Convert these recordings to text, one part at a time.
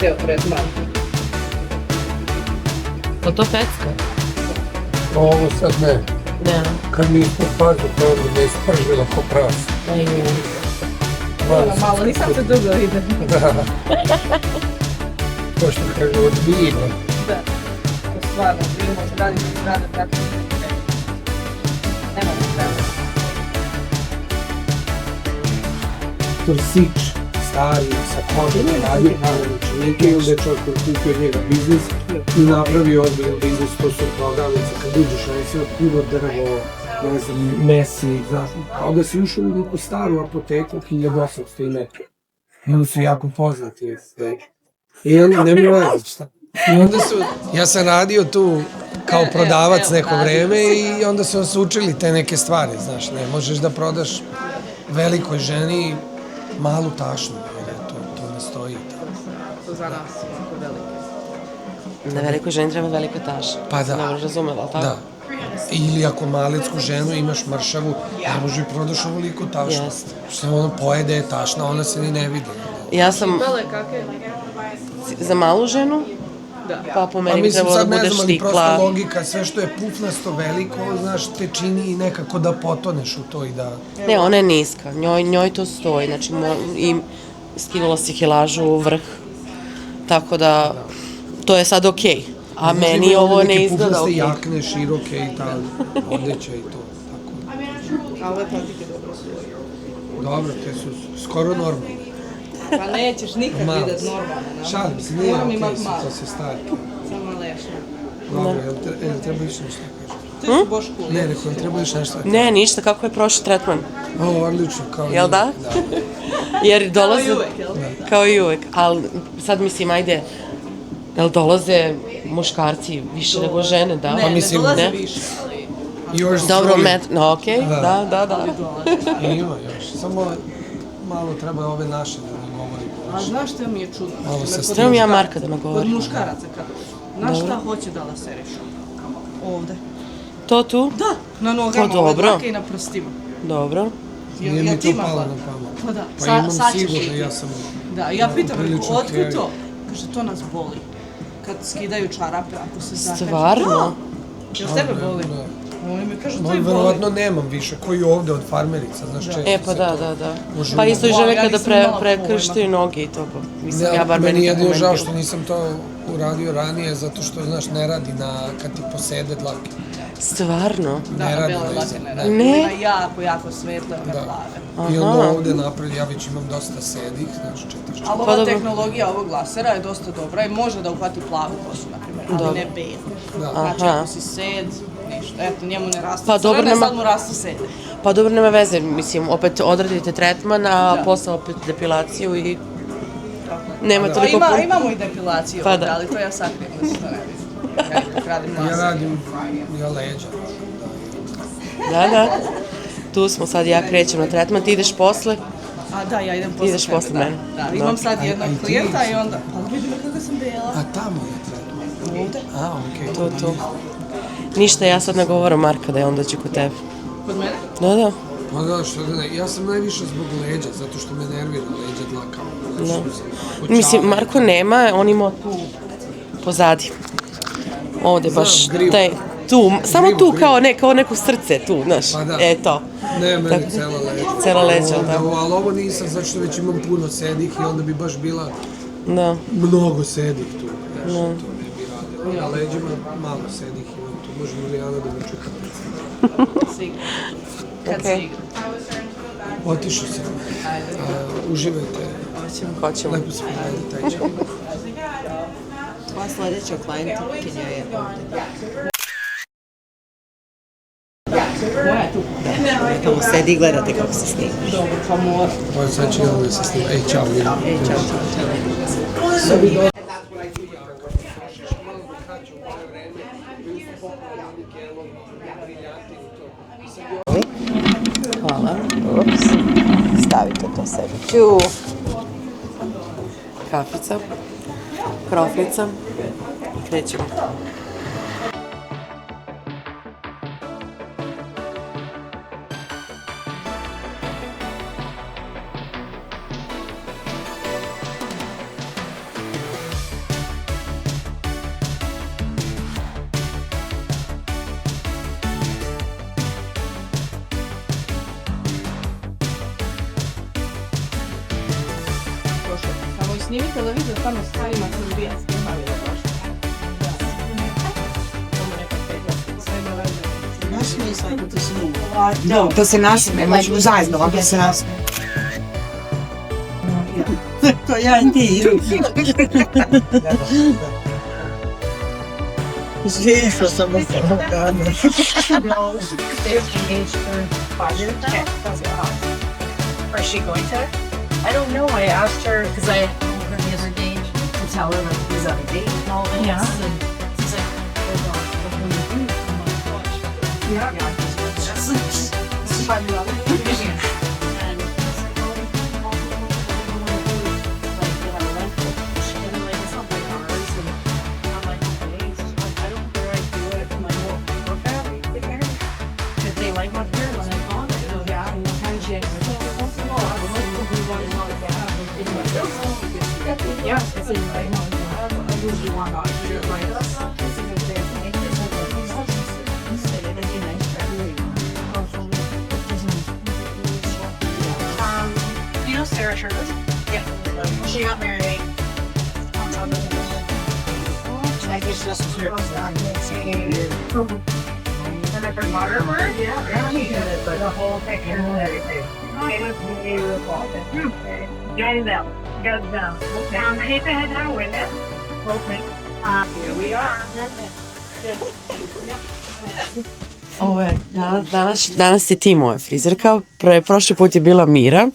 ceo tretman. Pa to pecka? Ovo sad ne. Ne. Kad nismo pažu, to onda ne ispržila ko pras. Malo, nisam se dugo vidim. Da. To što kaže od vina. Da. To stvarno, vidimo se radimo iz rada tako. Nema mi treba. Trsić, stari, sa kožom, radio naravno učenike i onda je čovjek kupio od njega biznis i napravio ozbiljan biznis, to su prodavnice, kad uđeš, ali sve pivo, drvo, ne znam, mesi, znaš, kao da si ušao u neku staru apoteku 1800 i neke. I onda su jako poznati. I onda nema veze, šta? I onda su, ja sam radio tu kao prodavac neko vreme i onda su nas učili te neke stvari, znaš, ne možeš da prodaš velikoj ženi malu tašnu, jer to ne stoji tako. To za nas jako velike. Na velikoj ženi treba velika taša. Pa da. Ne možeš razumela, tako? Da. Ili ako malecku ženu imaš mršavu, ne može prodaš ovoliko tašnu. Jest. Što ono pojede je tašna, ona se ni ne vidi. Ja sam Pele kakve? za malu ženu, pa po Pa meni bi mislim, trebalo da sad ne bude znam, ali prosto štikla. logika, sve što je pufnasto veliko, znaš, te čini nekako da potoneš u to i da... Ne, ona je niska, njoj to stoji, znači i skinula si kilažu u vrh, tako da to je sad okej. A meni ovo ne izgleda okej. Neke pufnaste jakne, široke i ta odeća i to, tako. A ove patike dobro su. Dobro, te su skoro normalne. Pa nećeš nikad vidjet normalno. Šalim se, nije Moram okej, imat malo. to se stari. Samo lešno. Dobro, jel treba još nešto da kažeš? Ti su boš cool. Ne, rekao, treba još nešto da kažeš? Ne, ništa, kako je prošli tretman? O, odlično, kao Jel da? Jer dolaze... Kao i uvek, jel? Kao i uvek, ali sad mislim, ajde, jel dolaze muškarci više nego žene, da? Ne, ne mislim, dolaze ne. više, ali... Yours Dobro, truly. no, okej, da. Ima još, samo malo treba ove naše da ne govorimo. A znaš šta mi je čudno? Malo se Trebam ja Marka da Kod nagovorim. muškaraca kad znaš šta hoće da laseriš? Ovde. To tu? Da, na nogama, Pa ove dobro. dlake i na prstima. Dobro. Nije mi ti to imaš palo na dlake? pamet. Pa da, Pa imam sad ćeš sigurno, vidjeti. ja sam... Da, ja pitam, prilično otkud heavy. to? Kaže, to nas boli. Kad skidaju čarape, ako se zakaže. Stvarno? Jel tebe boli? Da. Oni mi kažu, to No, i boli. verovatno nemam više, koji ovde od farmerica, znaš, često E, pa se da, to- da. može Pa uvijek. isto i žene Ja kada nisam imala prekrštaju noge i to, pa mislim, ja bar Meni meni je tako jedino žao meni što bilo. nisam to uradio ranije, zato što, znaš, ne radi kad ti posede dlake. Stvarno? Da, Ne na radi bele na dlake iza. ne radi. Ne? Ima jako svetle, one plave. I onda ovde napravili, ja već imam dosta sedih, znaš, 4 Ali Pa ova dobro. tehnologija ovog lasera je dosta dobra i može da uhvati plavu kosu, na primjer, ali Dobro. ne belu. Da. Znači, Aha. ako si sed, ništa. Eto, njemu ne raste Pa dobro, crvene, nema- sad mu raste sede. Pa dobro, nema veze, mislim, opet odradite tretman, a posle opet depilaciju i nema Pa toliko puno. imamo i depilaciju Pa ovdje, da. ali to ja sakrijem da se to ne vidi. Ja ipak radim Ja laser. radim, ja leđa. Da. Tu smo sad, ja krećem na tretman, ti ideš posle. A da, ja idem posle Ideš tebe, posle da. mene. Da, imam sad jednog a i ti klijenta ideš? i onda... Ali vidim kako sam bela. A tamo je tretman. Ovdje? A, okej. Tu. Ništa, ja sad nagovaram Marka da je on dođe kod tebe. Kod mene? Da. Ma da, što da ne, ja sam najviše zbog leđa, zato što me nervira leđa dlaka. Mislim, Marko nema, on ima tu pozadi. Ovde baš grivu. taj, tu, samo Grivu, tu grivu. kao neko srce tu, znaš, Pa da. to. Ne, meni Tako. cela leđa. Cela leđa, Ovde, da. ali ovo nisam, zato što već imam puno sedih i onda bi baš bila Da. mnogo sedih tu. Znaš, to ne bi radilo. Na leđima malo sedih imam tu, može Milijana da me čuka. Sigurno. Kad Okej. si igra. Otišao sam. Uživajte. Hoćemo. Lepo se povedite, taj čao. Tvoja sljedeća klijentinja je ovdje. Moja je tu. Tamo sedi i gledate kako se snima. Dobro, pa mora. Ovo sad će ovo da se snima. Ej, čao, vidim. Čao. Hvala. Ups. Stavite to sebi. Ću. Kafica, kroflica i krećemo. televizor tamo stavima kroz bijac, nema li da baš. Nasmije se ako ti snima. Da se nasme, možemo zajedno ovako se nasme. To ja i ti. Zvišao sam u Fokanu. Or is she going to? I don't know. I asked her because I told her the other day to tell her like he's on a date and all this. Yeah. And she's like, "Oh God, what will you do?" I'm like, "Gosh." Yeah. Just find another vision. And it's like, "Oh, like they have a rental." And like it's not like ours. And I'm like, "Okay." So she's like, "I don't care. I do it." I'm like, "Well, okay." Because they like my hair when I'm on it. So yeah, and kind of shit. Yeah, it's like, I usually want to do it like this. It's a good day. Do you know Sarah Sherwood? Yeah. She got married. I guess just and I forgot her word? Yeah, he did it, but the whole picture and everything. It was beautiful. Get it out. Get it down. Hit the head down with it. Okay. Here we are. Ovo je, danas je ti moja frizerka, prošli put je bila Mira.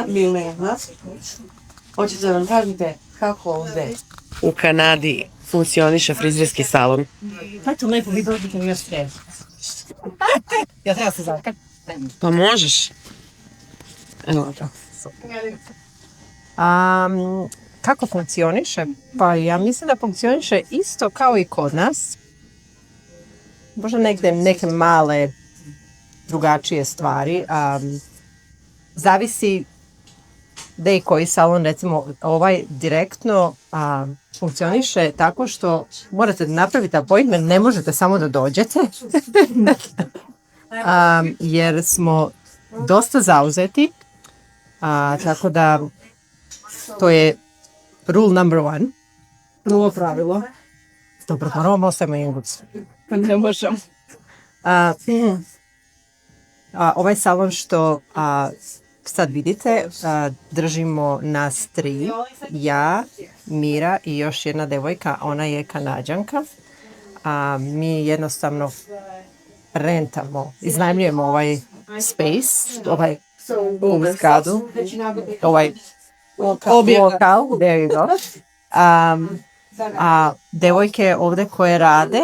Milena. Hoćete da vam kažete kako ovde u Kanadi funkcioniše frizerski salon? Tako lepo, vi dođete mi još treba. Ja treba se zakaj. Pa možeš. Evo to. Kako funkcioniše? Pa ja mislim da funkcioniše isto kao i kod nas. Možda negde neke male drugačije stvari. Zavisi gde i koji salon, recimo ovaj direktno funkcioniše tako što morate da napravite appointment, ne možete samo da dođete. Jer smo dosta zauzeti. Tako da to je rule number 1. Prvo pravilo. Dobro, moramo ostavimo Englesku. Pa ne možem. Ovaj salon što sad vidite, držimo nas 3. Ja, Mira i još jedna devojka, ona je Kanađanka. Mi jednostavno rentamo, iznajmljujemo ovaj space, ovu zgradu, ovaj lokal, there you go. A devojke ovde koje rade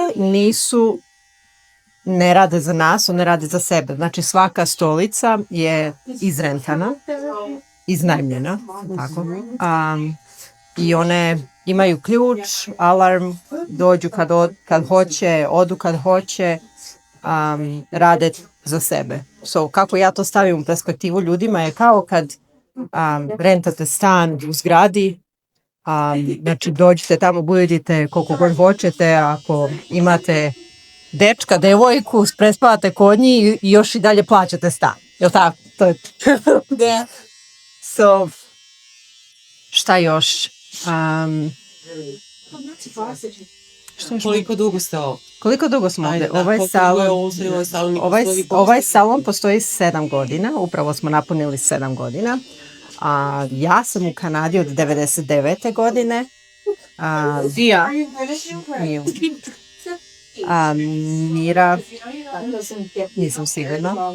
ne rade za nas, one rade za sebe. Znači svaka stolica je izrentana, iznajmljena. Tako. I one imaju ključ, alarm, dođu kad hoće, odu kad hoće, rade za sebe. So, kako ja to stavim u perspektivu ljudima je kao kad rentate stan u zgradi, znači dođete tamo, budite koliko god hoćete, ako imate dečka, devojku, prespavate kod njih i još i dalje plaćate stan. Jel' tako? To je... So, šta još? Koliko dugo ste ovo? Koliko dugo smo ovde? Ovaj salon postoji 7 godina, upravo smo napunili 7 godina. Ja sam u Kanadi od 99. godine. Mira, nisam sigurna.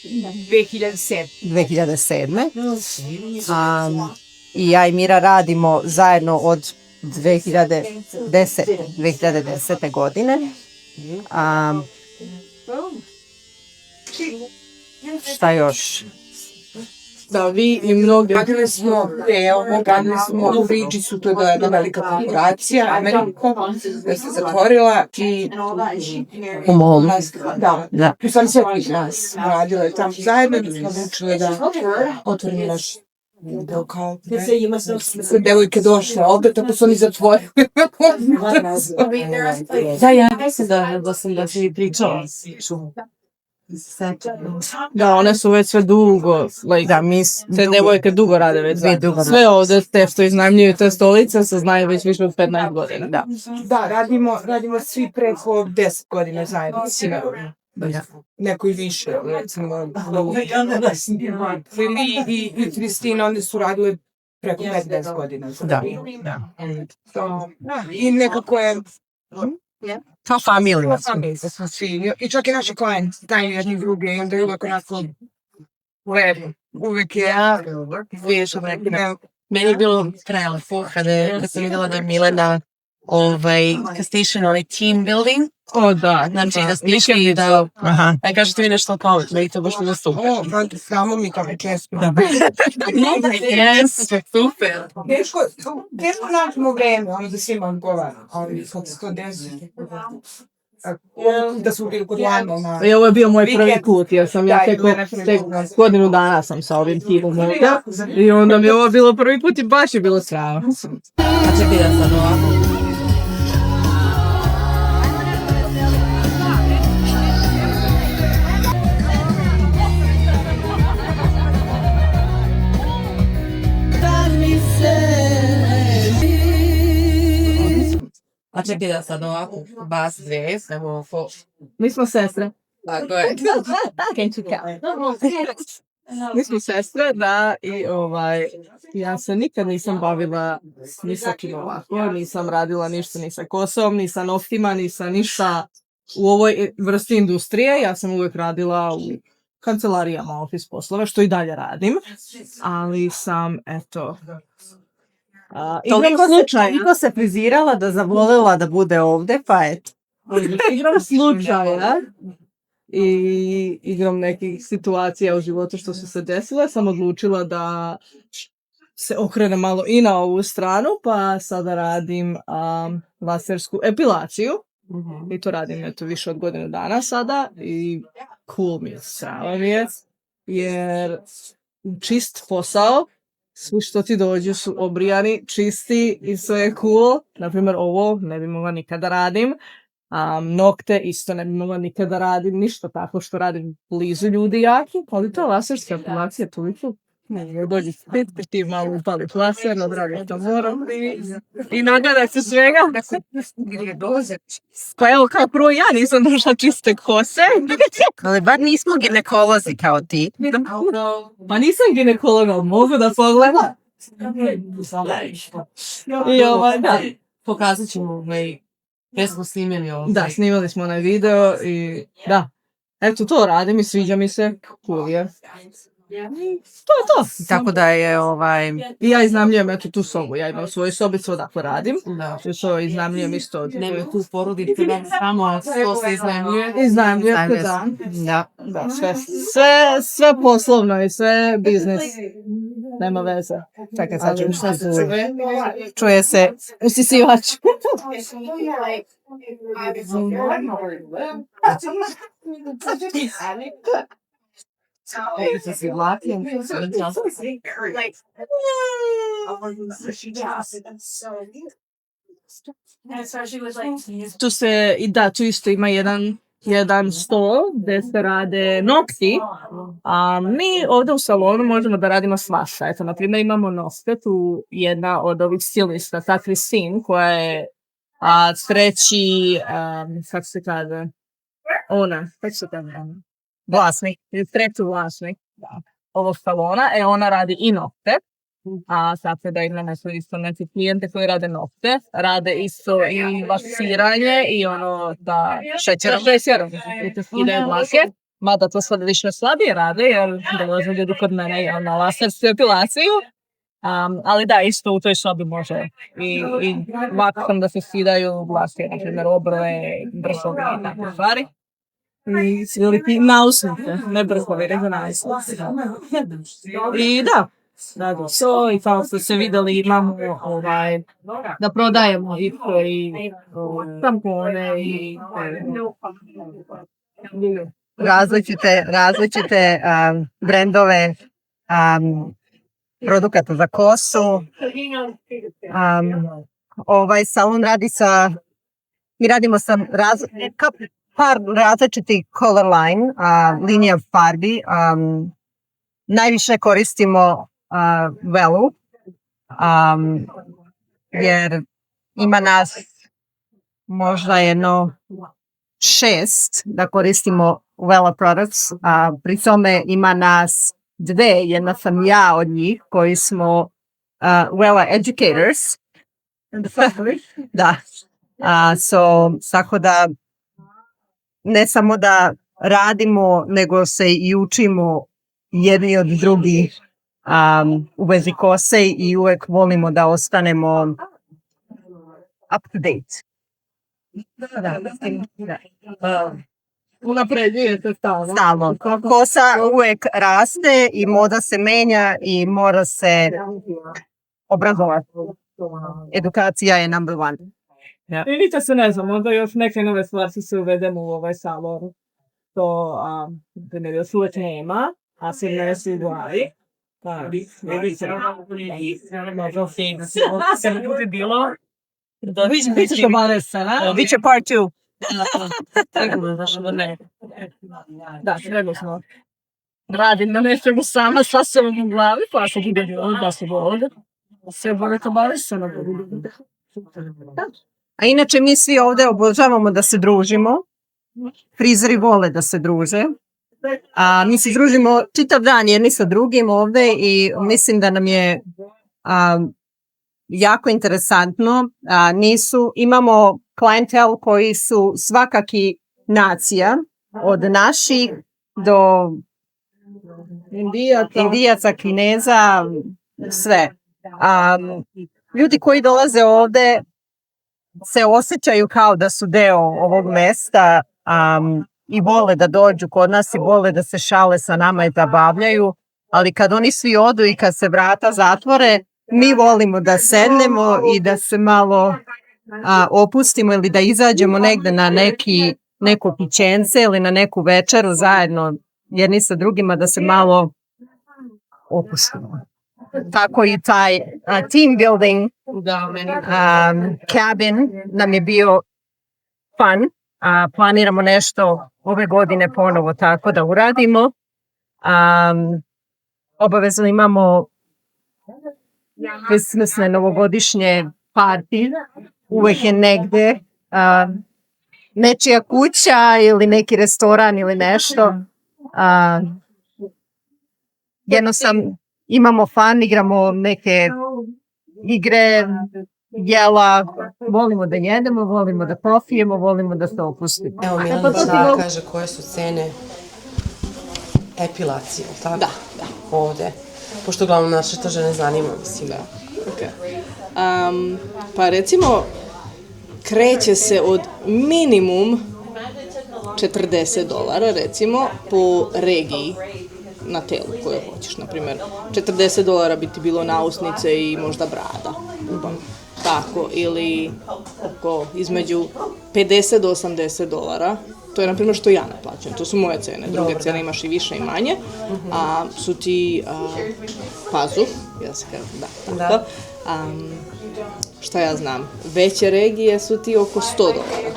2007. I ja i Mira radimo zajedno od 2010. godine. Šta još? Da, vi i mnogi radili smo radili smo u Bridžicu, to je bila jedna velika korporacija, Ameriko, da se zatvorila i U Molu. Da. I sam se od nas radila tamo zajedno, da smo odlučili da otvorimo naš kao sve devojke došle ovde, tako su oni zatvorili. Da, ja mislim da si i pričala. Da, one su već sve dugo, da, te devojke dugo rade već zajedno. Sve ovde, te što iznajmljuju te stolice, se znaju već više od 15 godina. Da, radimo svi preko 10 godina zajedno, sigurno. Neko i više, recimo. Lili i Kristina, oni su radile preko 15 godina. Da. I nekako je... Kao familija. Smo svi. I čak i naši klijenti znaju jedni drugi i onda je uvek onako lepo. Uvek je... Vidiš, meni je bilo prelepo kada sam vidjela da je Milena station, team building. O, da. Znači, da ste išli i da... Aj, kažete mi nešto o tome, meni to baš bilo super. O, brate, samo mi tako često. Yes, super. Teško nađemo vreme, ono da svima odgovara. Ali kad se to desi... Da smo bili kod Lana. I ovo je bio moj prvi put, jer sam ja tek godinu dana sam sa ovim timom ovdje. I onda mi je ovo bilo prvi put i baš je bilo strava. A čekaj da sad ovako. A čekaj da sad ovako, bas dve, samo ovako. Mi smo sestre. Tako je. Mi smo sestre, da, i ja se nikad nisam bavila ni sa kim ovako, nisam radila ništa ni sa kosom, ni sa noktima, ni sa ništa u ovoj vrsti industrije. Ja sam uvijek radila u kancelarijama, office poslove, što i dalje radim, ali sam, eto... Toliko se frizirala da zavolila da bude ovde, pa eto. Igram slučaja i igram nekih situacija u životu što su se desile. Sam odlučila da se okrene malo i na ovu stranu, pa sada radim lasersku epilaciju. I to radim eto više od godinu dana sada i cool mi je, strava mi je, jer čist posao. Svi što ti dođu su obrijani, čisti i sve je cool. Naprimjer, ovo ne bi mogla nikada radim. Nokte isto ne bi mogla nikada radim. Ništa tako što radim blizu ljudi jaki. Ali to laserska epilacija toliko. Ne, dođi spet, ti malo upali laser, odradi to moram i nagledaj se svega. Gdje doze? Pa evo, kao prvo ja nisam došla čiste kose. Ali bar nismo ginekolozi kao ti. Pa nisam ginekolog, ali mogu da pogledam. I da. Pokazat ćemo, gdje smo snimili ovo. Da, snimali smo onaj video i da. Eto, to radim i sviđa mi se. Cool je. To je to. Tako da je I ja iznajmljujem eto tu sobu. Ja imam svoju sobicu odakle radim. Da. To iznajmljujem isto od... Nema tu porodice, da samo to se iznajmljuje. Iznajmljujem, da. Da, sve poslovno i sve biznis. Nema veze. Čekaj, sad ćemo šta se čuje se usisivač. Tu se, i da, tu isto ima jedan stol gdje se rade nokti, a mi ovdje u salonu možemo da radimo svašta. Eto, na primjer, imamo nokte, tu jedna od ovih stilista, ta Christine, koja je treći, kako se kaže, kako se kaže, vlasnik, treći vlasnik ovog salona, ona radi i nokte. Tako da ima isto neki klijente koji rade nokte, rade isto i lasiranje i da šećerom i te skidaju dlake. Mada to sad više slabije rade jer dolaze ljudi kod mene na lasersku epilaciju. Ali da, isto u toj sobi može i vaksom da se skidaju dlake, na primjer obrve, bršovi i takve stvari. I veliki nausnite, ne brkovi, nego nausnite. I da, so i kao što ste vidjeli imamo da prodajemo i tampone i različite brendove produkata za kosu. Ovaj salon radi mi radimo sa par različitih color line, linija farbi. Najviše koristimo Velu, jer ima nas možda 6 da koristimo Vela products, pri tome ima nas 2, jedna sam ja od njih koji smo Vela educators. Da. Tako da ne samo da radimo, nego se i učimo jedni od drugih u vezi kose i uvek volimo da ostanemo up to date. Unapređujete stalno. Stalno. Kosa uvek raste i moda se menja i mora se obrazovati. Edukacija je number one. Vidite se, ne znam, možda još neke nove stvari se uvedemo u ovaj salon. To, primjer, još uvijek nema, a se ne svi glavi. Vidite, možda se ne bude bilo. Biće što malo sana. Biće part 2. Da, treba smo. Radim na nečemu sama, sva se u glavi, pa se bude bilo, da se bude. Sve bude to malo sana. A inače mi svi ovde obožavamo da se družimo. Frizeri vole da se druže. Mi se družimo čitav dan jedni sa drugim ovde i mislim da nam je jako interesantno. Imamo klijentel koji su svakaki nacija, od naših do Indijaca, Kineza, sve. Ljudi koji dolaze ovde se osjećaju kao da su deo ovog mesta i vole da dođu kod nas i vole da se šale sa nama i zabavljaju, ali kad oni svi odu i kad se vrata zatvore, mi volimo da sednemo i da se malo opustimo ili da izađemo negde na neko pićence ili na neku večeru zajedno jedni sa drugima da se malo opustimo. Tako i taj team building cabin nam je bio fun. Planiramo nešto ove godine ponovo tako da uradimo. Obavezno imamo besmisne novogodišnje party. Uvek je negde nečija kuća ili neki restoran ili nešto. Jednostavno imamo fun, igramo neke igre, jela, volimo da jedemo, volimo da popijemo, volimo da se opustimo. Evo Milana da kaže koje su cene epilacije, tako? Da. Ovde. Pošto uglavnom naše to žene zanima, mislim. Da. Pa recimo, kreće se od minimum $40 recimo po regiji na telu koje hoćeš. Naprimjer, $40 bi ti bilo nausnice i možda brada. Tako, ili između $50 do $80. To je, na primjer, što ja naplaćujem. To su moje cene. Druge cene imaš i više i manje. A su ti pazuh, ja se kažem, da, tako. Šta ja znam, veće regije su ti oko $100,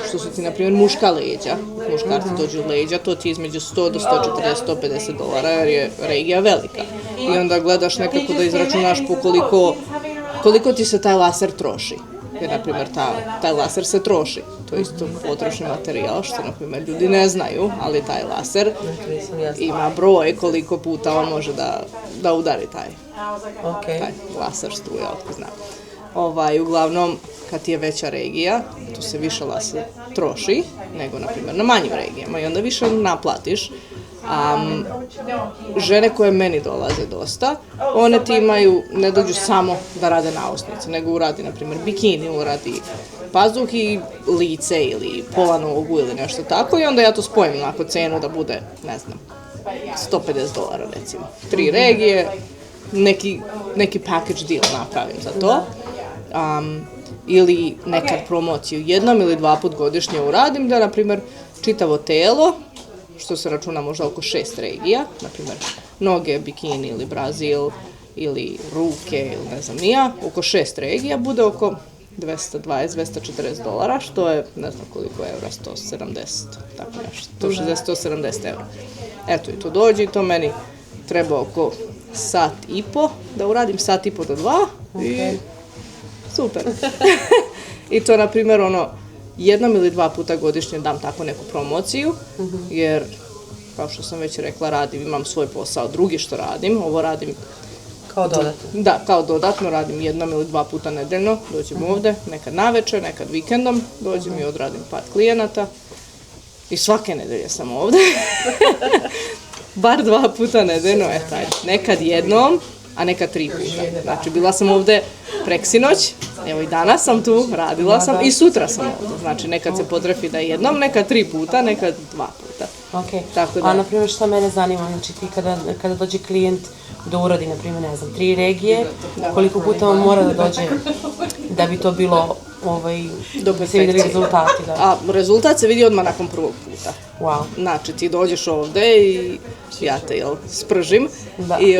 što su ti, na primjer, muška leđa. Muškarci dođu leđa, to ti između $100 do $140, $150, jer je regija velika. I onda gledaš nekako da izračunaš po koliko ti se taj laser troši. Jer, na primjer, taj laser se troši. To je isto potrošni materijal, što, na primjer, ljudi ne znaju, ali taj laser ima broj koliko puta on može da udari taj laser struje, otko znam. Uglavnom, kad ti je veća regija, tu se više laser troši nego, na primjer, na manjim regijama i onda više naplatiš. Žene koje meni dolaze dosta, one ti ne dođu samo da rade nausnice, nego uradi, na primjer, bikini, uradi pazuh i lice ili pola nogu ili nešto tako i onda ja to spojim onako cenu da bude, ne znam, $150 recimo. 3 regije, neki package deal napravim za to. Ili nekad promociju jednom ili 2 put godišnje uradim da, na primjer, čitavo telo, što se računa možda oko 6 regija, na primjer, noge, bikini ili Brazil, ili ruke ili ne znam nija, oko 6 regija bude oko $220-240, što je ne znam koliko eura, 170, tako nešto, 160-170 eura. Eto i to dođe i to meni treba oko sat i po, da uradim sat i po do 2 i super. I to, na primjer, jednom ili 2 puta godišnje dam tako neku promociju, jer, kao što sam već rekla, imam svoj posao, drugi što radim, ovo radim Kao dodatno. Da, kao dodatno radim jednom ili 2 puta nedeljno, dođem ovde, nekad navečer, nekad vikendom, dođem i odradim par klijenata i svake nedelje sam ovde. Bar 2 puta nedeljno, nekad jednom, a nekad 3 puta. Znači, bila sam ovde preksinoć, evo i danas sam tu, radila sam i sutra sam ovde. Znači, nekad se potrefi da je jednom, nekad 3 puta, nekad 2 puta. Ok, Tako da- a na primjer što mene zanima, znači ti kada dođe klijent da uradi, na primjer, ne znam, 3 regije, koliko puta on mora da dođe da bi to bilo, da se vidi rezultati, da. A rezultat se vidi odmah nakon prvog puta. Wow. Znači, ti dođeš ovde i ja te, spržim Da. i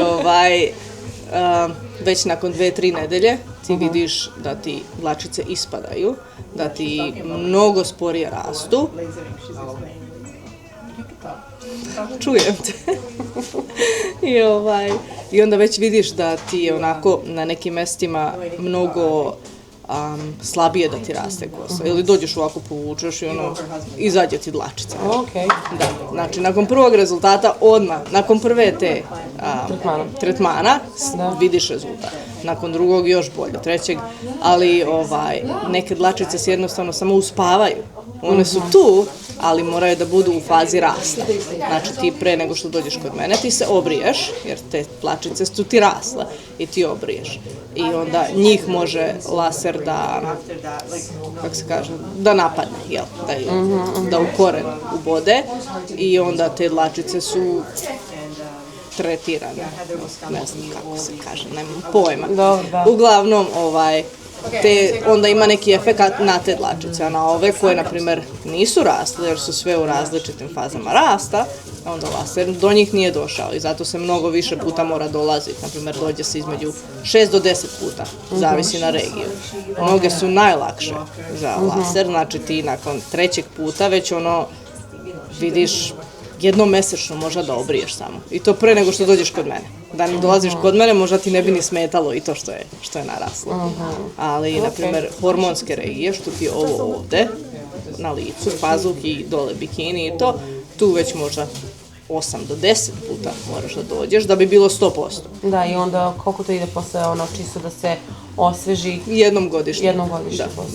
već nakon 2-3 nedelje ti vidiš da ti dlačice ispadaju, da ti mnogo sporije rastu. Čujem te. I onda već vidiš da ti je onako na nekim mestima mnogo slabije da ti raste kosa. Ili dođeš ovako, povučeš i izađe ti dlačica. Ok. Da, znači nakon prvog rezultata odmah, nakon prve te tretmana vidiš rezultat. Nakon drugog još bolje, trećeg, ali neke dlačice se jednostavno samo uspavaju. One su tu, ali moraju da budu u fazi rasta. Znači ti pre nego što dođeš kod mene ti se obriješ, jer te dlačice su ti rasle i ti obriješ. I onda njih može laser da, kako se kaže, da napadne, jel? Da u koren ubode i onda te dlačice su tretirane. Ne znam kako se kaže, nemam pojma. Uglavnom, onda ima neki efekat na te dlačice, a na ove koje, na primjer, nisu rasle, jer su sve u različitim fazama rasta, onda laser do njih nije došao i zato se mnogo više puta mora dolaziti. Na primjer, dođe se između 6 do 10 puta, zavisi na regiju. Mnoge su najlakše za laser, znači ti nakon 3. puta već vidiš jednom mesečno možda da obriješ samo. I to pre nego što dođeš kod mene. Da ne dolaziš kod mene, možda ti ne bi ni smetalo i to što je naraslo. Ali, na primjer, hormonske regije, što ti je ovo ovde, na licu, pazuh i dole bikini i to, tu već možda 8 do 10 puta moraš da dođeš da bi bilo 100%. Da, i onda koliko to ide posle čisto da se osveži? Jednom godišnje.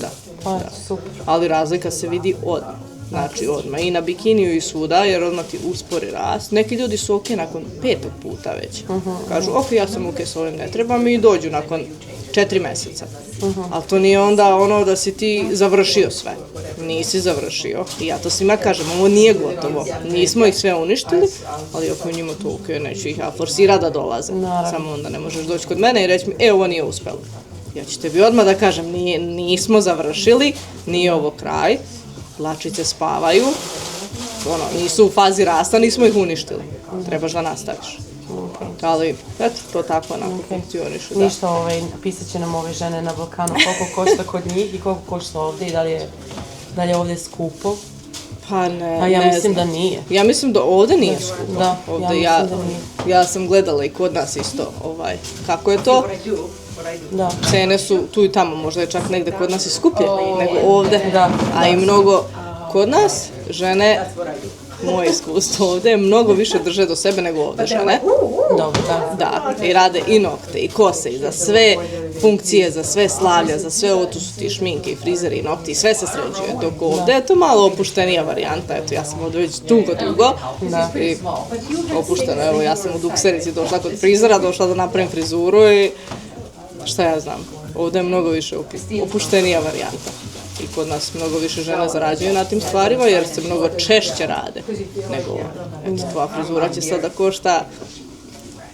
Da. Pa, super. Ali razlika se vidi odmah. Znači odmah i na bikiniju i svuda, jer odmah ti uspori rast. Neki ljudi su ok nakon 5. puta već. Kažu, ok, ja sam ok s ovim, ne treba mi i dođu nakon 4 meseca. Ali to nije onda da si ti završio sve. Nisi završio. I ja to svima kažem, ovo nije gotovo. Nismo ih sve uništili, ali ako njima to ok, neću ih ja forsira da dolaze. Samo onda ne možeš doći kod mene i reći mi, ovo nije uspelo. Ja ću tebi odmah da kažem, nismo završili, nije ovo kraj. Dlačice spavaju, nisu u fazi rasta, nismo ih uništili. Trebaš da nastaviš. Ali, eto, to tako funkcioniše. Ništa, pisat će nam ove žene na Balkanu koliko košta kod njih i koliko košta ovde i da li je ovde skupo. Pa ne, a ja mislim da nije. Ja mislim da ovde nije skupo. Da, ja mislim da nije. Ja sam gledala i kod nas isto, kako je to. Da. Cene su tu i tamo, možda je čak negde kod nas i skuplje nego ovde, a i mnogo kod nas žene, moje iskustvo ovde, mnogo više drže do sebe nego ovde žene. Dobro, da. I rade i nokte, i kose, i za sve funkcije, za sve slavlja, za sve ovo, tu su ti šminke i frizeri i nokti, i sve se sređuje. Dok ovde je to malo opuštenija varijanta, eto, ja sam ovde već dugo i opušteno, evo, ja sam u dukserici došla kod frizera, došla da napravim frizuru i šta ja znam, ovde je mnogo više opuštenija varijanta. I kod nas mnogo više žene zarađuju na tim stvarima jer se mnogo češće rade nego ovde. Eto, tvoja frizura će sad da košta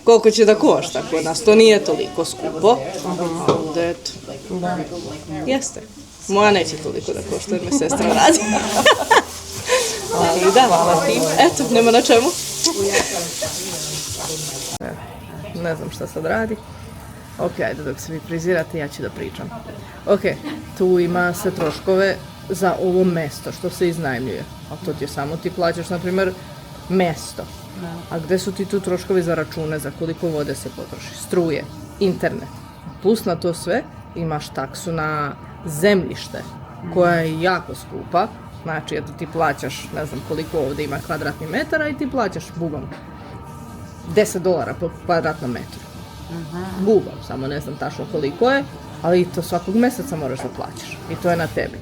koliko će da košta. Kod nas to nije toliko skupo. Ovde, eto, jeste. Moja neće toliko da košta jer me sestra radi. Ali da, hvala ti. Eto, nema na čemu. ne znam šta sad radi. Ok, ajde dok se vi frizirate, ja ću da pričam. Ok, tu ima se troškove za ovo mesto što se iznajmljuje. A to ti je samo ti plaćaš, na primjer, mesto. A gde su ti tu troškovi za račune, za koliko vode se potroši, struje, internet. Plus na to sve imaš taksu na zemljište, koja je jako skupa. Znači, eto ti plaćaš, ne znam koliko ovdje ima kvadratni metara i ti plaćaš bugom $10 po kvadratnom metru. Bugom, samo ne znam tačno koliko je, ali to svakog mjeseca moraš da plaćaš i to je na tebi.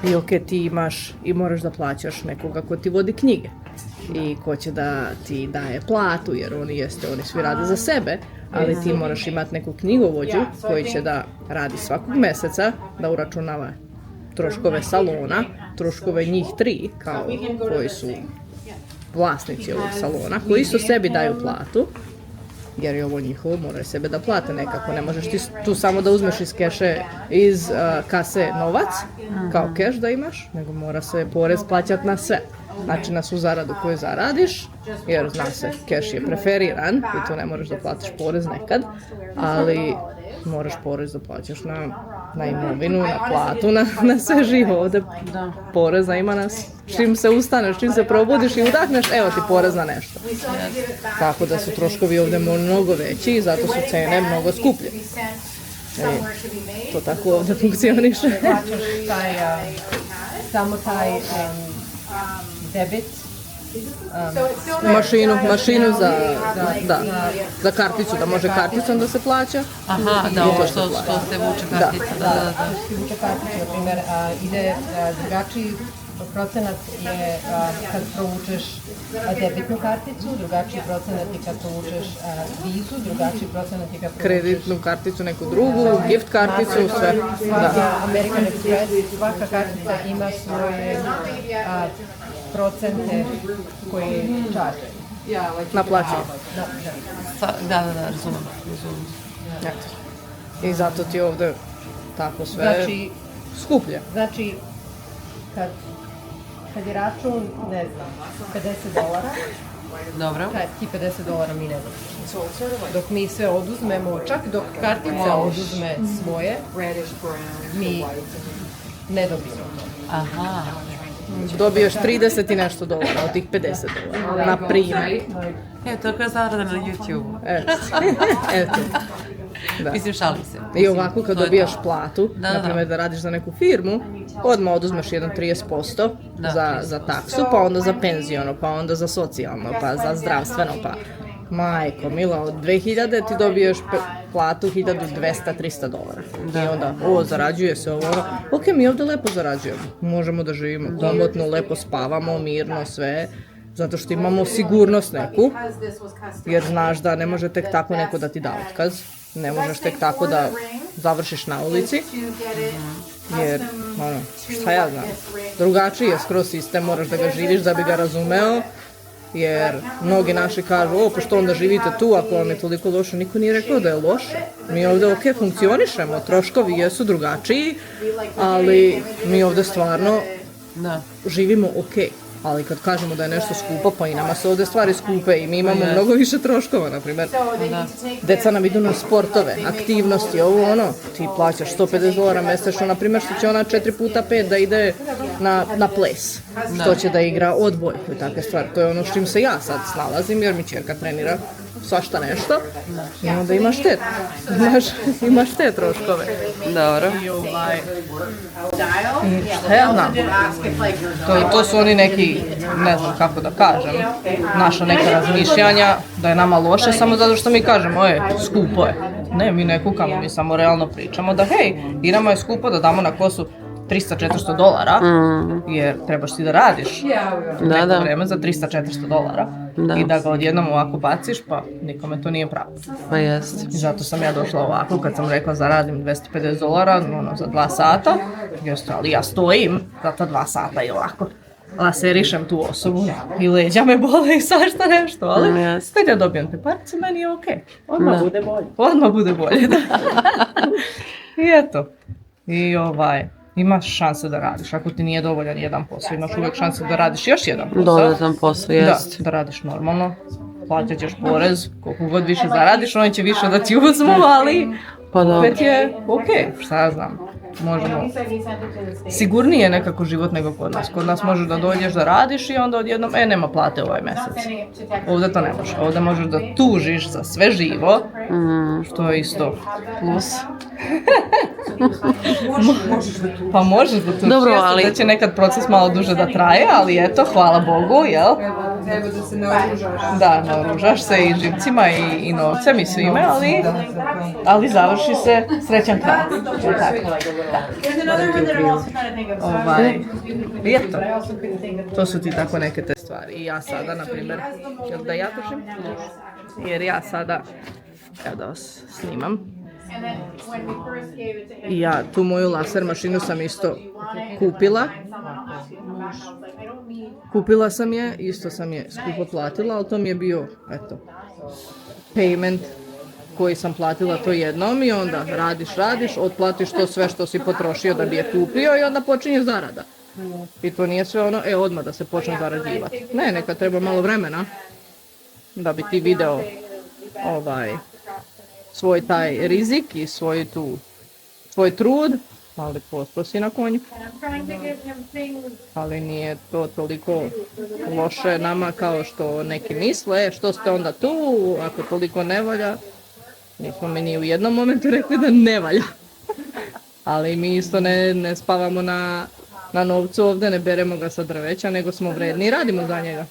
I ok, ti imaš i moraš da plaćaš nekoga ko ti vodi knjige i ko će da ti daje platu, jer oni svi rade za sebe, ali ti moraš imati neku knjigovođu koji će da radi svakog mjeseca, da uračunava troškove salona, troškove njih 3, kao koji su vlasnici ovog salona, koji isto sebi daju platu, jer je ovo njihovo, moraju sebe da plate nekako, ne možeš ti tu samo da uzmeš iz kase novac, kao keš da imaš, nego mora se porez plaćati na sve. Znači na svu zaradu koju zaradiš, jer zna se, keš je preferiran i tu ne moraš da platiš porez nekad, ali moraš porez da plaćaš na imovinu, na platu, na sve živo. Ovdje poreza ima nas, čim se ustaneš, čim se probudiš i udahneš, evo ti porez na nešto. Tako da su troškovi ovdje mnogo veći i zato su cene mnogo skuplje. To tako ovdje funkcioniše. Samo taj debit. Mašinu za karticu, da može karticom da se plaća. Aha, da, ovo što se vuče kartica. Da. Vuče karticu, na primjer, ide drugačiji procenat je kad provučeš debitnu karticu, drugačiji procenat je kad provučeš vizu, drugačiji procenat je kad provučeš kreditnu karticu, neku drugu, gift karticu, sve. American Express, svaka kartica ima svoje procente koje čarže. Naplaćaju. Da, razumem. I zato ti ovdje tako sve skuplje. Znači, kad je račun, ne znam, $50, dobro. Ti $50 mi ne dobijemo. Dok mi sve oduzmemo, čak dok kartica oduzme svoje, mi ne dobijemo. Aha. Dobiješ 30 i nešto dolara od tih $50, na primjer. To je kao zarada na YouTube. Eto. Da. Mislim, šalim se. I ovako kad dobijaš platu, na primjer da radiš za neku firmu, odmah oduzmeš 30% za taksu, pa onda za penziono, pa onda za socijalno, pa za zdravstveno, pa majko mila, od 2000 ti dobiješ platu $1,200-300. I onda, zarađuje se ovo, ok, mi ovdje lepo zarađujemo, možemo da živimo komotno, lepo spavamo, mirno, sve, zato što imamo sigurnost neku, jer znaš da ne može tek tako neko da ti da otkaz, ne možeš tek tako da završiš na ulici, jer, šta ja znam, drugačiji je skroz sistem, moraš da ga živiš da bi ga razumeo, jer mnogi naši kažu, pa što onda živite tu ako vam je toliko loše, niko nije rekao da je loše. Mi ovdje ok, funkcionišemo, troškovi jesu drugačiji, ali mi ovdje stvarno živimo ok. Ali kad kažemo da je nešto skupo, pa i nama se ovdje stvari skupe i mi imamo mnogo više troškova, na primjer. Deca nam idu na sportove, aktivnosti, ti plaćaš $150 mjesečno, na primjer, što će ona 4x5 da ide na ples, što će da igra odbojku i takve stvari. To je ono s čim se ja sad snalazim, jer mi ćerka trenira svašta nešto i onda imaš te troškove. Dobro. I šta ja znam, to su oni neki, ne znam kako da kažem, naša neka razmišljanja da je nama loše samo zato što mi kažemo, skupo je. Ne, mi ne kukamo, mi samo realno pričamo da hej, i nama je skupo da damo na kosu $300-400, jer trebaš ti da radiš neko vreme za $300-400 i da ga odjednom ovako baciš, pa nikome to nije pravo. Pa jest. I zato sam ja došla ovako, kad sam rekla zaradim $250 za 2 sata, ali ja stojim za ta 2 sata i ovako laserišem tu osobu i leđa me bole i svašta nešto, ali kad ja dobijem te parice, meni je okej. Odmah bude bolje, da. I eto. I imaš šanse da radiš. Ako ti nije dovoljan jedan posao, imaš uvijek šanse da radiš još jedan posao. Dodatan posao, jest. Da radiš normalno. plaćat ćeš porez, koliko god više zaradiš, oni će više da ti uzmu, ali opet je okej, šta ja znam. Možemo. Sigurnije je nekako život nego kod nas. Kod nas možeš da dođeš da radiš i onda odjednom, nema plate ovaj mjesec. Ovdje to ne može. Ovdje možeš da tužiš za sve živo, što je isto plus. Pa možeš da tužiš, Dobro, ali da će nekad proces malo duže da traje, ali eto, hvala Bogu, jel? Treba da se naoružaš. Da, naoružaš se i živcima i novcem i svime, ali završi se srećan kraj. Eto, to su ti tako neke te stvari. I ja sada, na primjer, jel da ja držim? Jer ja sada, evo da vas snimam, i ja tu moju laser mašinu sam isto kupila. Kupila sam je, isto sam je skupo platila, ali to mi je bio, eto, payment koji sam platila to jednom i onda radiš, otplatiš to sve što si potrošio da bi je kupio i onda počinje zarada. I to nije sve ono, odmah da se počne zarađivati. Ne, neka treba malo vremena da bi ti video svoj taj rizik i svoj trud, ali posprosi na konju. Ali nije to toliko loše nama kao što neki misle, što ste onda tu, ako toliko ne valja. Nismo mi ni u jednom momentu rekli da ne valja. Ali mi isto ne spavamo na novcu ovdje, ne beremo ga sa drveća, nego smo vredni i radimo za njega.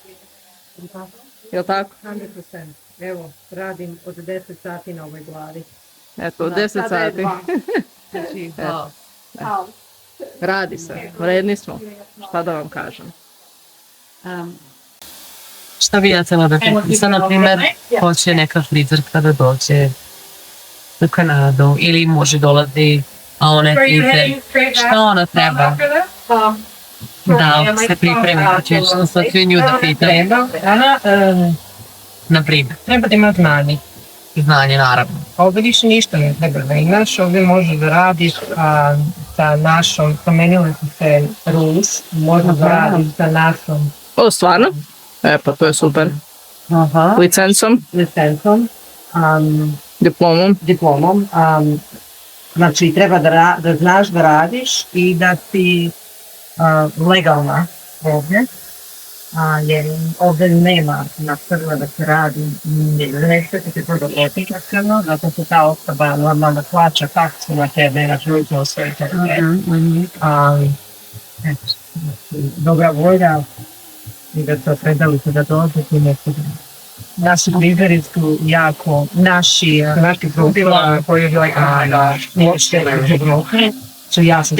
Jel tako? 100%. Evo, radim od 10 sati na ovoj glavi. Eto, od 10 sati. Radi se, vredni smo. Šta da vam kažem? šta bi ja htjela da pitam? Sad, na primjer, hoće neka frizerka da dođe u Kanadu ili može dolazi, a ona je frizer. Šta ona treba da se pripremi? Znači, sad svi nju da pitaju. Na primjer. Treba da ima znanje. Znanje, naravno. Ovdje više ništa ne treba da imaš, ovdje možeš da radiš sa našom, promenila si se ruž, možeš da radiš sa našom. O, stvarno? Pa to je super. Aha. Licencom? Diplomom. Znači, treba da znaš da radiš i da si legalna ovdje. Jer ovdje nema na crno da se radi, nešto će se to dogoditi na crno, zato se ta osoba normalno plaća taksu na tebe, na žuto sve to. Ali, dobra volja i da se opredali se da dođe i nešto. Naši frizeri su jako, naši profila koji je like, su jasno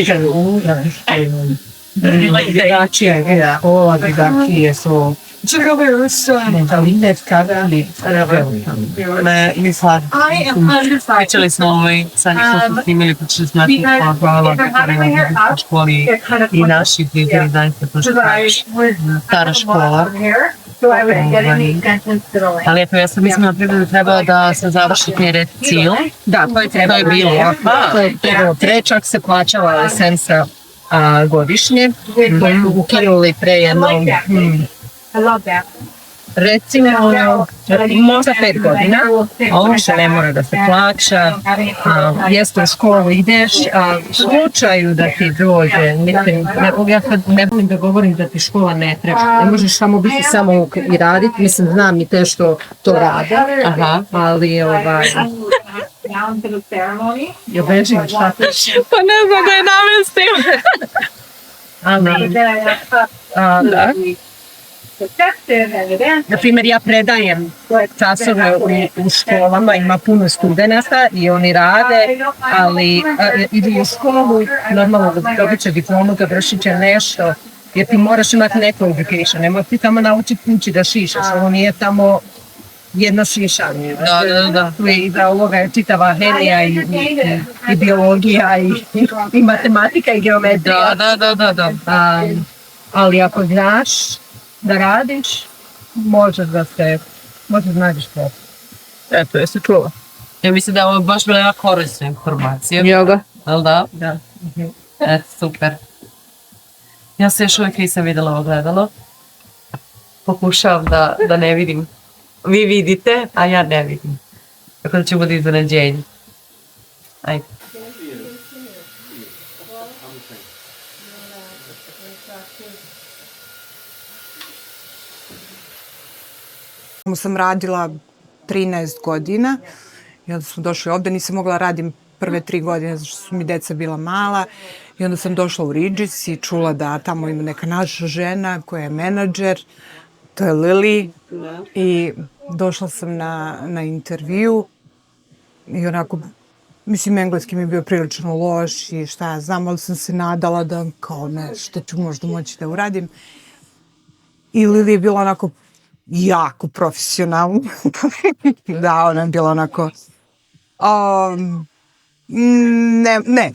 drugačije su mentalitet kada Pričali smo sad što smo snimili, počeli smo na školi i naši frizeri zaista to što stara škola. Ali eto, ja sam mislila da treba da se završi red cilj. Da, to je bilo. To je prečak se plaćala licenca godišnje, koji su ukinuli pre jednom, recimo, možda 5 godina, ovo što ne mora da se plaća, jeste u školu ideš, a u slučaju da ti dođe, mislim, ja sad ne volim da govorim da ti škola ne treba, ne možeš samo biti samo i raditi, mislim, znam i te što to rade, ali jel bežim, šta ti? Pa ne znam da je namestim. Na primjer, ja predajem časove u školama, ima puno studenata i oni rade, ali idu u školu, normalno da dobit će diplomu, da vršit će nešto, jer ti moraš imati neku education, ne možeš ti tamo naučiti kući da šišaš, ovo nije tamo jedno šišanje. Da. I da ovoga je čitava hemija i biologija i matematika i geometrija. Da. Ali ako znaš da radiš, možeš nađeš to. Eto, jesi čula? Ja mislim da je ovo baš bila jako korisna informacija. Joga? Jel da? Da. Eto, super. Ja se još uvijek nisam vidjela ovo gledalo. Pokušavam da ne vidim vi vidite, a ja ne vidim. Tako da će bude iznenađenje. Ajde. Sam radila 13 godina i onda smo došli ovde, nisam mogla radim prve 3 godine zato što su mi deca bila mala i onda sam došla u Regis i čula da tamo ima neka naša žena koja je menadžer, to je Lili i došla sam na intervju i onako, mislim, engleski mi je bio prilično loš i šta ja znam, ali sam se nadala da kao nešto ću možda moći da uradim. I Lili je bila onako jako profesionalna. Da, ona je bila onako...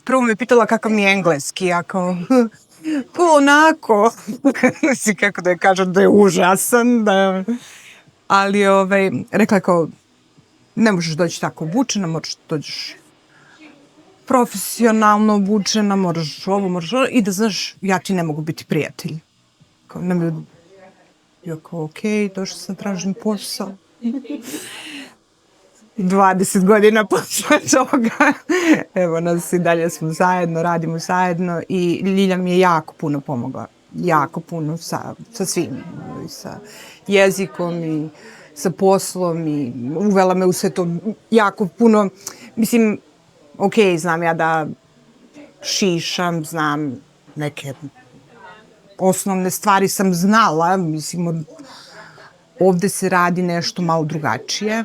prvo me pitala kakav mi je engleski, ja kao... Pa onako, mislim kako da je kažem da je užasan, ali rekla je kao, ne možeš doći tako obučena, moraš da dođeš profesionalno obučena, moraš ovo, moraš ovo, i da znaš, ja ti ne mogu biti prijatelj. Kao, ne mi... Ja kao, okej, došla sam, tražim posao. 20 godina posle toga. Evo nas i dalje smo zajedno, radimo zajedno i Ljilja mi je jako puno pomogla. Jako puno sa svim. I sa jezikom i sa poslom i uvela me u sve to jako puno. Mislim, okej, znam ja da šišam, znam neke osnovne stvari sam znala. Mislim, ovde se radi nešto malo drugačije.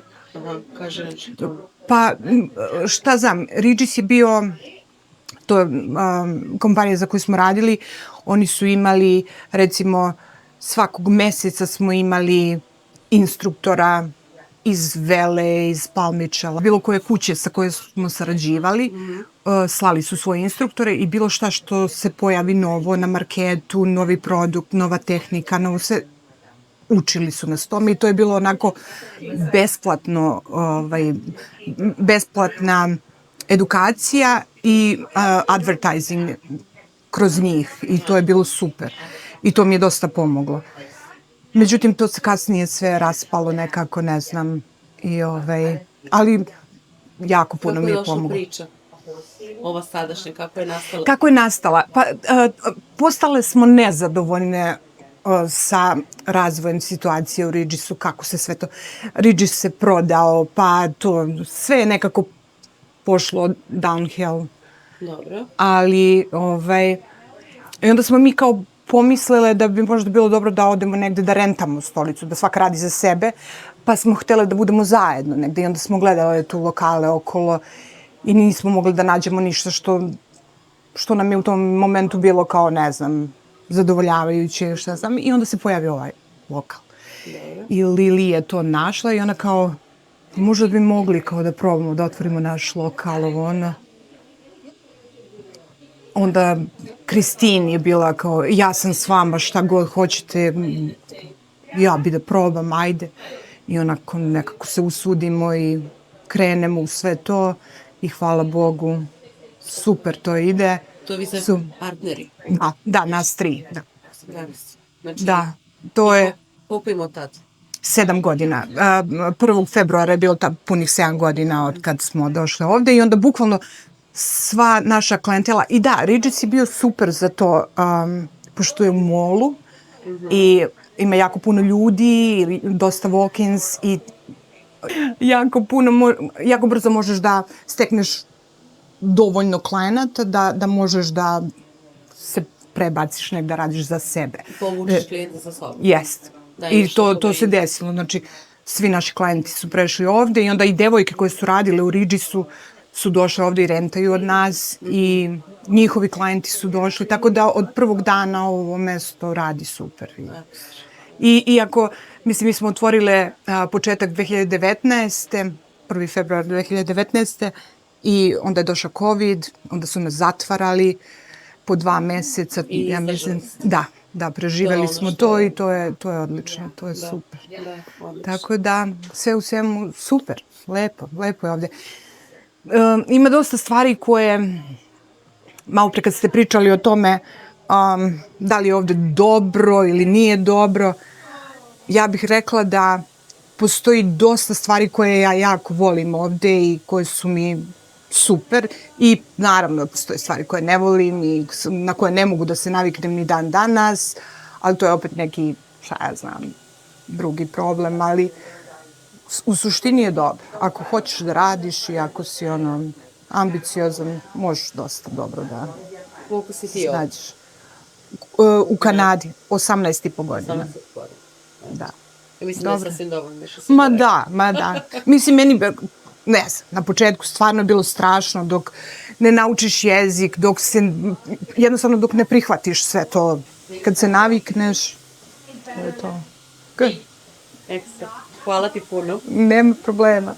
Kaže nešto. Pa, šta znam, Regis je bio, to je kompanija za koju smo radili, oni su imali, recimo, svakog meseca smo imali instruktora iz Vele, iz Palmičela, bilo koje kuće sa koje smo sarađivali, slali su svoje instruktore i bilo šta što se pojavi novo na marketu, novi produkt, nova tehnika, novo sve, učili su nas tome i to je bilo onako besplatna edukacija i advertising kroz njih i to je bilo super i to mi je dosta pomoglo. Međutim, to se kasnije sve raspalo nekako, ne znam, ali jako puno mi je pomoglo. Kako je došla priča? Ova sadašnja, kako je nastala? Kako je nastala? Pa, postale smo nezadovoljne sa razvojem situacije u Regisu, kako se sve to... Regis se prodao, pa to sve je nekako pošlo downhill. Dobro. Ali, i onda smo mi kao pomislile da bi možda bilo dobro da odemo negde da rentamo stolicu, da svaka radi za sebe, pa smo htjele da budemo zajedno negde i onda smo gledale tu lokale okolo i nismo mogli da nađemo ništa što nam je u tom momentu bilo kao, ne znam, zadovoljavajuće, šta znam, i onda se pojavi ovaj lokal. I Lili je to našla i ona kao, možda bi mogli kao da probamo da otvorimo naš lokal, ovo ono. Onda Kristin je bila kao, ja sam s vama, šta god hoćete, ja bi da probam, ajde. I onako nekako se usudimo i krenemo u sve to i hvala Bogu, super to ide. To vi ste partneri? Da, nas 3, da. Znači, da, to je... Koliko ima tad? 7 godina. 1. februara je bilo punih 7 godina od kad smo došli ovde i onda bukvalno sva naša klijentela, i da, Regis je bio super za to, pošto je u molu i ima jako puno ljudi, dosta walk-ins i jako brzo možeš da stekneš dovoljno klijenata da možeš da se prebaciš negdje da radiš za sebe. Povučiš klijenta sa sobom. Jest. I to se desilo. Znači, svi naši klijenti su prešli ovde i onda i devojke koje su radile u Regisu su došle ovde i rentaju od nas i njihovi klijenti su došli. Tako da od prvog dana ovo mesto radi super. I iako, mislim, mi smo otvorile početak 2019. 1. februar 2019. I onda je došao COVID, onda su nas zatvarali po 2 meseca. I izdržali ste. Da, preživeli smo to i to je odlično, to je super. Tako da, sve u svemu super, lepo je ovde. Ima dosta stvari koje, malo pre kad ste pričali o tome, da li je ovde dobro ili nije dobro, ja bih rekla da postoji dosta stvari koje ja jako volim ovde i koje su mi super i naravno postoje stvari koje ne volim i na koje ne mogu da se naviknem ni dan danas, ali to je opet neki, šta ja znam, drugi problem, ali u suštini je dobro. Ako hoćeš da radiš i ako si ambiciozan, možeš dosta dobro da Koliko si ti ovdje? nađeš. U Kanadi, 18,5 godina. Da. Mislim da je sasvim dovoljno. Ma da. Mislim, meni, ne znam, na početku stvarno je bilo strašno dok ne naučiš jezik, jednostavno dok ne prihvatiš sve to. Kad se navikneš, to je to. Ekstra. Hvala ti puno. Nema problema.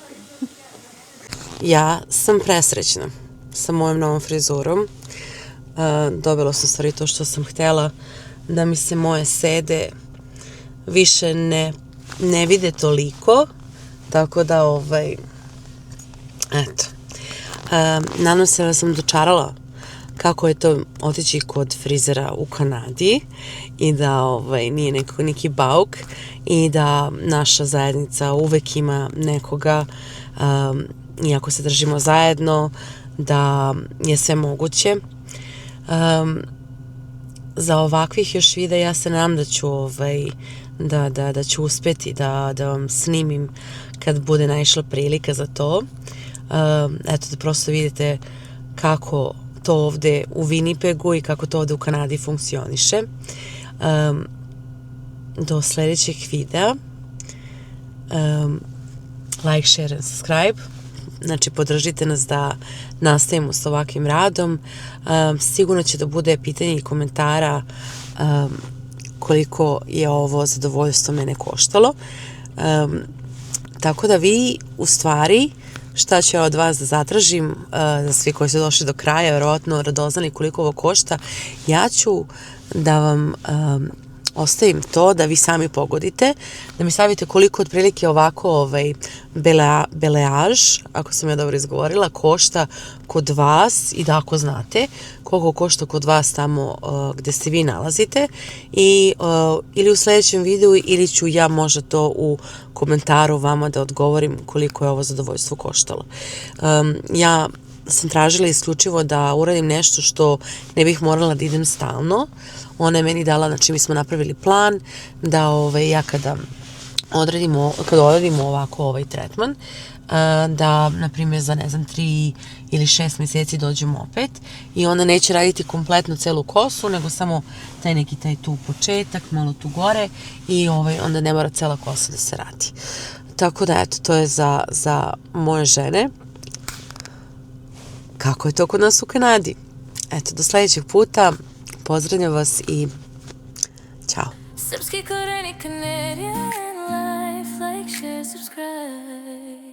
Ja sam presrećna sa mojom novom frizurom. Dobila sam stvari to što sam htjela, da mi se moje sede više ne vide toliko, tako da eto. Nadam se da sam dočarala kako je to otići kod frizera u Kanadi i da nije neki bauk i da naša zajednica uvek ima nekoga, iako se držimo zajedno, da je sve moguće. Za ovakvih još videa ja se nadam da ću da ću uspjeti da vam snimim kad bude naišla prilika za to. Eto, da prosto vidite kako to ovde u Winnipegu i kako to ovde u Kanadi funkcioniše. Do sljedećeg videa. Like, share and subscribe. Znači, podržite nas da nastavimo s ovakvim radom. Sigurno će da bude pitanje i komentara koliko je ovo zadovoljstvo mene koštalo. Tako da vi, u stvari, šta ću ja od vas da zatražim, za svi koji su došli do kraja, verovatno radoznali koliko ovo košta, ja ću da vam ostavim to da vi sami pogodite, da mi savite koliko otprilike ovako beleaž, ako sam ja dobro izgovorila, košta kod vas i da ako znate koliko košta kod vas tamo gde se vi nalazite ili u sljedećem videu ili ću ja možda to u komentaru vama da odgovorim koliko je ovo zadovoljstvo koštalo. Ja sam tražila isključivo da uradim nešto što ne bih morala da idem stalno. Ona je meni dala, znači mi smo napravili plan da ja kada odradimo ovako tretman, da, na primjer, za, ne znam, 3 ili 6 mjeseci dođemo opet i ona neće raditi kompletno celu kosu, nego samo taj tu početak, malo tu gore i onda ne mora cela kosa da se radi. Tako da, eto, to je za moje žene. Kako je to kod nas u Kanadi? Eto, do sljedećeg puta. Pozdravljam vas i ćao. Srpski koreni Canadian life, like, share, subscribe.